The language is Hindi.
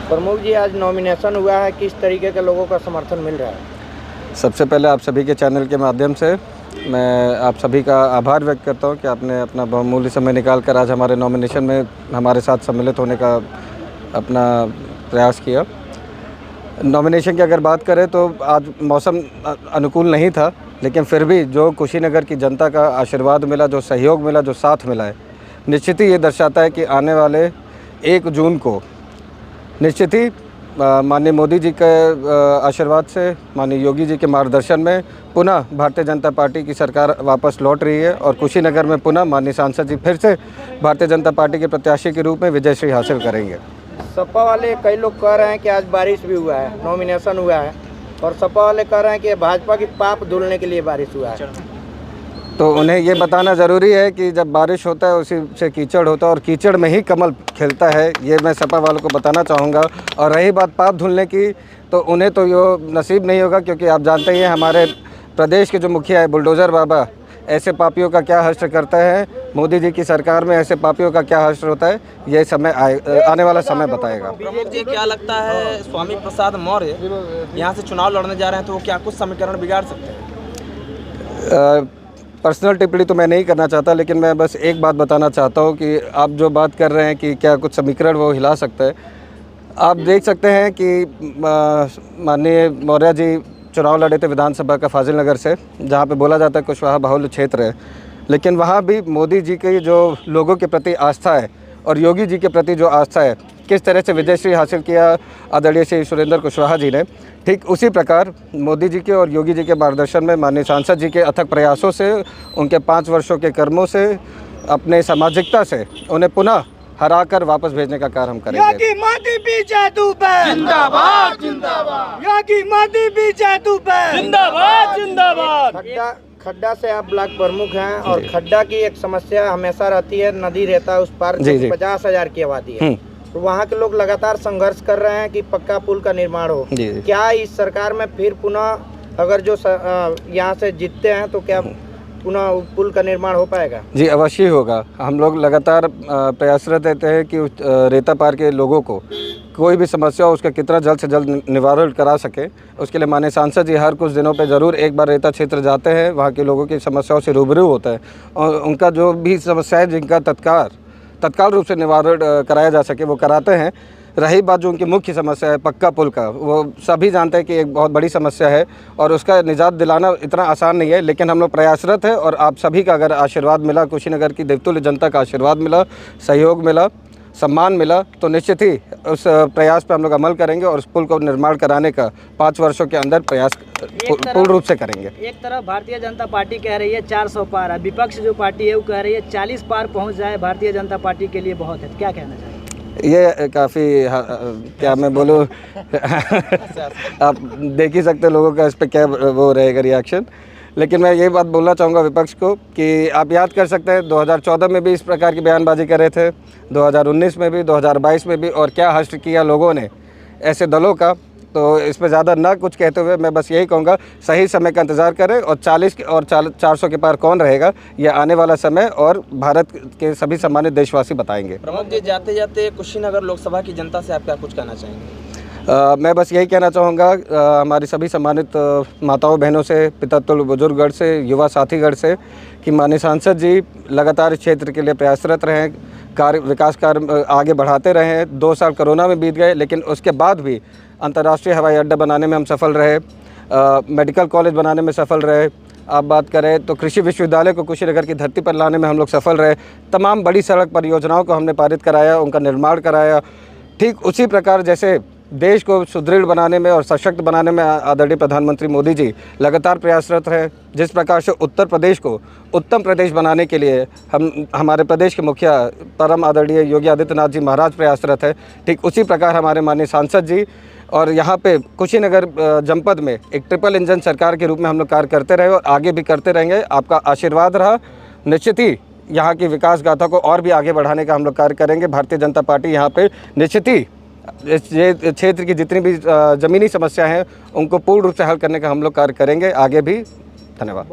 प्रमुख जी, आज नॉमिनेशन हुआ है, किस तरीके के लोगों का समर्थन मिल रहा है? सबसे पहले आप सभी के चैनल के माध्यम से मैं आप सभी का आभार व्यक्त करता हूं कि आपने अपना बहुमूल्य समय निकाल कर आज हमारे नॉमिनेशन में हमारे साथ सम्मिलित होने का अपना प्रयास किया। नॉमिनेशन की अगर बात करें तो आज मौसम अनुकूल नहीं था, लेकिन फिर भी जो कुशीनगर की जनता का आशीर्वाद मिला, जो सहयोग मिला, जो साथ मिला है, निश्चित ही ये दर्शाता है कि आने वाले 1 जून को निश्चित ही माननीय मोदी जी के आशीर्वाद से, माननीय योगी जी के मार्गदर्शन में पुनः भारतीय जनता पार्टी की सरकार वापस लौट रही है और कुशीनगर में पुनः माननीय सांसद जी फिर से भारतीय जनता पार्टी के प्रत्याशी के रूप में विजयश्री हासिल करेंगे। सपा वाले कई लोग कह रहे हैं कि आज बारिश भी हुआ है, नॉमिनेशन हुआ है, और सपा वाले कह रहे हैं कि भाजपा की पाप धुलने के लिए बारिश हुआ है। तो उन्हें ये बताना ज़रूरी है कि जब बारिश होता है उसी से कीचड़ होता है और कीचड़ में ही कमल खिलता है, ये मैं सपा वालों को बताना चाहूँगा। और रही बात पाप धुलने की, तो उन्हें तो ये नसीब नहीं होगा, क्योंकि आप जानते ही हैं हमारे प्रदेश के जो मुखिया है बुलडोज़र बाबा, ऐसे पापियों का क्या हश्र करता है, मोदी जी की सरकार में ऐसे पापियों का क्या हश्र होता है, ये समय आने वाला समय बताएगा। प्रमुख जी, क्या लगता है स्वामी प्रसाद मौर्य यहाँ से चुनाव लड़ने जा रहे हैं, तो वो क्या कुछ समीकरण बिगाड़ सकते हैं? पर्सनल टिप्पणी तो मैं नहीं करना चाहता, लेकिन मैं बस एक बात बताना चाहता हूँ कि आप जो बात कर रहे हैं कि क्या कुछ समीकरण वो हिला सकता है, आप देख सकते हैं कि माननीय मौर्य जी चुनाव लड़े थे विधानसभा का फाजिल नगर से, जहाँ पे बोला जाता है कुशवाहा बाहुल्य क्षेत्र है, लेकिन वहाँ भी मोदी जी की जो लोगों के प्रति आस्था है और योगी जी के प्रति जो आस्था है, किस तरह से विजयश्री हासिल किया आदरणीय श्री सुरेंद्र कुशवाहा जी ने, ठीक उसी प्रकार मोदी जी के और योगी जी के मार्गदर्शन में माननीय सांसद जी के अथक प्रयासों से, उनके 5 वर्षों के कर्मों से, अपने सामाजिकता से उन्हें पुनः हराकर वापस भेजने का कार्य हम करेंगे। योगी मोदी बीजेपी जिंदाबाद जिंदाबाद, योगी मोदी बीजेपी जिंदाबाद जिंदाबाद। खड्डा से आप ब्लॉक प्रमुख हैं और खड्डा की एक समस्या हमेशा रहती है, नदी रहता है उस पार, 50,000 की आबादी है, तो वहाँ के लोग लगातार संघर्ष कर रहे हैं कि पक्का पुल का निर्माण हो। क्या इस सरकार में फिर पुनः अगर जो यहाँ से जीतते हैं तो क्या पुनः पुल का निर्माण हो पाएगा? जी अवश्य होगा। हम लोग लगातार प्रयासरत रहते हैं कि रेता पार के लोगों को कोई भी समस्या हो उसका कितना जल्द से जल्द निवारण करा सके। उसके लिए माननीय सांसद जी हर कुछ दिनों पे ज़रूर एक बार रेता क्षेत्र जाते हैं, वहाँ के लोगों की समस्याओं से रूबरू होता है और उनका जो भी समस्या है जिनका तत्काल रूप से निवारण कराया जा सके वो कराते हैं। रही बात जो उनकी मुख्य समस्या है पक्का पुल का, वो सभी जानते हैं कि एक बहुत बड़ी समस्या है और उसका निजात दिलाना इतना आसान नहीं है, लेकिन हम लोग प्रयासरत हैं और आप सभी का अगर आशीर्वाद मिला, कुशीनगर की देवतुल्य जनता का आशीर्वाद मिला, सहयोग मिला, सम्मान मिला, तो निश्चित ही उस प्रयास पर हम लोग अमल करेंगे और उस पुल को निर्माण कराने का 5 वर्षों के अंदर प्रयास पूर्ण रूप से करेंगे। एक तरफ भारतीय जनता पार्टी कह रही है 400 पार है, विपक्ष जो पार्टी है वो कह रही है 40 पार पहुंच जाए भारतीय जनता पार्टी के लिए बहुत है, क्या कहना चाहिए? ये काफ़ी क्या मैं बोलूँ आप देख ही सकते लोगों का इस पर क्या वो रहेगा रिएक्शन, लेकिन मैं ये बात बोलना चाहूँगा विपक्ष को कि आप याद कर सकते हैं 2014 में भी इस प्रकार की बयानबाजी कर रहे थे, 2019 में भी, 2022 में भी, और क्या हश्र किया लोगों ने ऐसे दलों का। तो इस पर ज़्यादा ना कुछ कहते हुए मैं बस यही कहूँगा सही समय का इंतज़ार करें और 40 और 400 के पार कौन रहेगा यह आने वाला समय और भारत के सभी सम्मानित देशवासी बताएंगे। प्रमुख जी, जाते जाते कुशीनगर लोकसभा की जनता से आप क्या कुछ कहना चाहेंगे? मैं बस यही कहना चाहूँगा हमारी सभी सम्मानित माताओं बहनों से, पितृत्व बुजुर्गगढ़ से, युवा साथीगढ़ से कि माननीय सांसद जी लगातार इस क्षेत्र के लिए प्रयासरत रहें, विकास कार्य आगे बढ़ाते रहें। 2 साल कोरोना में बीत गए, लेकिन उसके बाद भी अंतर्राष्ट्रीय हवाई अड्डा बनाने में हम सफल रहे, मेडिकल कॉलेज बनाने में सफल रहे, आप बात करें तो कृषि विश्वविद्यालय को कुशीनगर की धरती पर लाने में हम लोग सफल रहे, तमाम बड़ी सड़क परियोजनाओं को हमने पारित कराया, उनका निर्माण कराया। ठीक उसी प्रकार जैसे देश को सुदृढ़ बनाने में और सशक्त बनाने में आदरणीय प्रधानमंत्री मोदी जी लगातार प्रयासरत हैं, जिस प्रकार से उत्तर प्रदेश को उत्तम प्रदेश बनाने के लिए हमारे प्रदेश के मुखिया परम आदरणीय योगी आदित्यनाथ जी महाराज प्रयासरत है, ठीक उसी प्रकार हमारे माननीय सांसद जी और यहाँ पे कुशीनगर जनपद में एक ट्रिपल इंजन सरकार के रूप में हम लोग कार्य करते रहे और आगे भी करते रहेंगे। आपका आशीर्वाद रहा, निश्चित ही यहाँ की विकास गाथा को और भी आगे बढ़ाने का हम लोग कार्य करेंगे। भारतीय जनता पार्टी यहाँ पे निश्चित ही ये क्षेत्र की जितनी भी ज़मीनी समस्या हैं उनको पूर्ण रूप से हल करने का हम लोग कार्य करेंगे आगे भी। धन्यवाद।